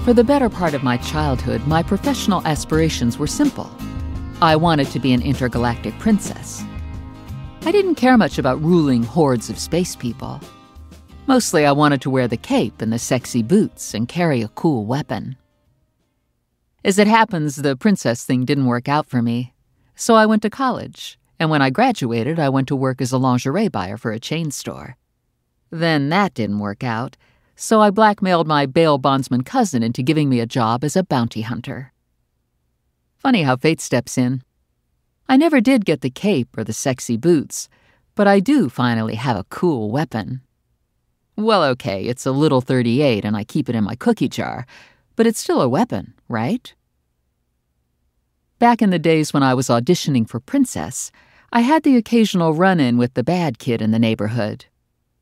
For the better part of my childhood, my professional aspirations were simple. I wanted to be an intergalactic princess. I didn't care much about ruling hordes of space people. Mostly I wanted to wear the cape and the sexy boots and carry a cool weapon. As it happens, the princess thing didn't work out for me, so I went to college, and when I graduated, I went to work as a lingerie buyer for a chain store. Then that didn't work out, so I blackmailed my bail bondsman cousin into giving me a job as a bounty hunter. Funny how fate steps in. I never did get the cape or the sexy boots, but I do finally have a cool weapon. Well, okay, it's a little .38 and I keep it in my cookie jar, but it's still a weapon, right? Back in the days when I was auditioning for Princess, I had the occasional run-in with the bad kid in the neighborhood.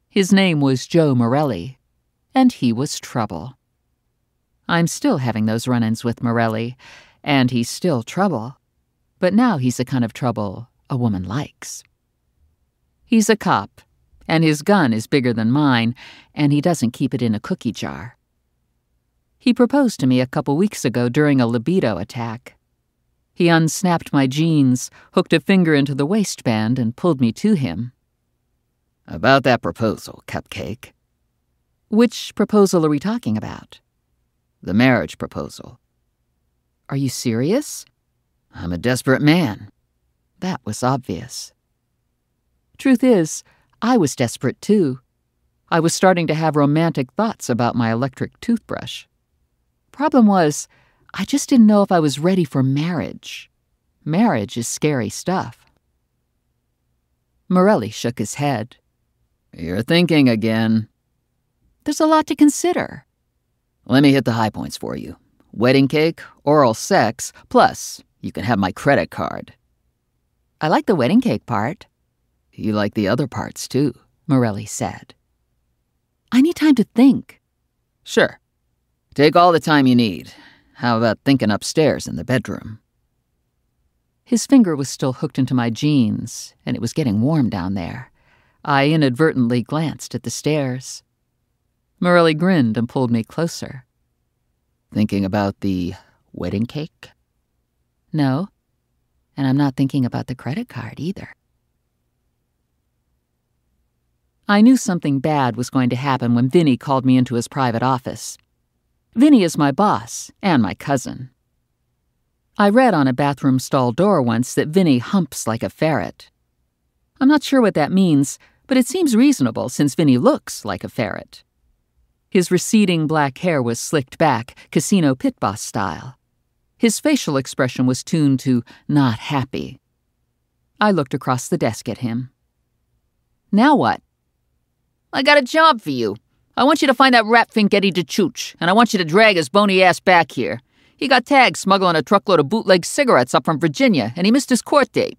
His name was Joe Morelli, and he was trouble. I'm still having those run-ins with Morelli, and he's still trouble. But now he's the kind of trouble a woman likes. He's a cop, and his gun is bigger than mine, and he doesn't keep it in a cookie jar. He proposed to me a couple weeks ago during a libido attack. He unsnapped my jeans, hooked a finger into the waistband, and pulled me to him. About that proposal, Cupcake. Which proposal are we talking about? The marriage proposal. Are you serious? I'm a desperate man. That was obvious. Truth is, I was desperate too. I was starting to have romantic thoughts about my electric toothbrush. Problem was, I just didn't know if I was ready for marriage. Marriage is scary stuff. Morelli shook his head. You're thinking again. There's a lot to consider. Let me hit the high points for you. Wedding cake, oral sex, plus you can have my credit card. I like the wedding cake part. You like the other parts, too, Morelli said. I need time to think. Sure. Take all the time you need. How about thinking upstairs in the bedroom? His finger was still hooked into my jeans, and it was getting warm down there. I inadvertently glanced at the stairs. Morelli grinned and pulled me closer. Thinking about the wedding cake? No, and I'm not thinking about the credit card either. I knew something bad was going to happen when Vinny called me into his private office. Vinny is my boss and my cousin. I read on a bathroom stall door once that Vinny humps like a ferret. I'm not sure what that means, but it seems reasonable since Vinny looks like a ferret. His receding black hair was slicked back, casino pit boss style. His facial expression was tuned to not happy. I looked across the desk at him. Now what? I got a job for you. I want you to find that rat fink Eddie DeCooch, and I want you to drag his bony ass back here. He got tagged smuggling a truckload of bootleg cigarettes up from Virginia, and he missed his court date.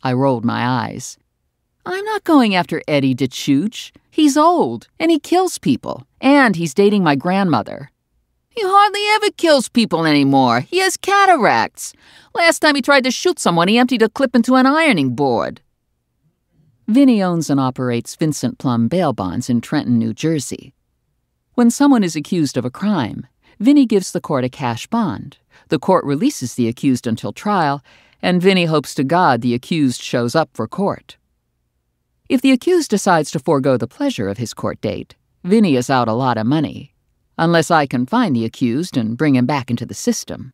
I rolled my eyes. I'm not going after Eddie DeCooch. He's old, and he kills people, and he's dating my grandmother. He hardly ever kills people anymore. He has cataracts. Last time he tried to shoot someone, he emptied a clip into an ironing board. Vinny owns and operates Vincent Plum bail bonds in Trenton, New Jersey. When someone is accused of a crime, Vinny gives the court a cash bond. The court releases the accused until trial, and Vinny hopes to God the accused shows up for court. If the accused decides to forego the pleasure of his court date, Vinny is out a lot of money, unless I can find the accused and bring him back into the system.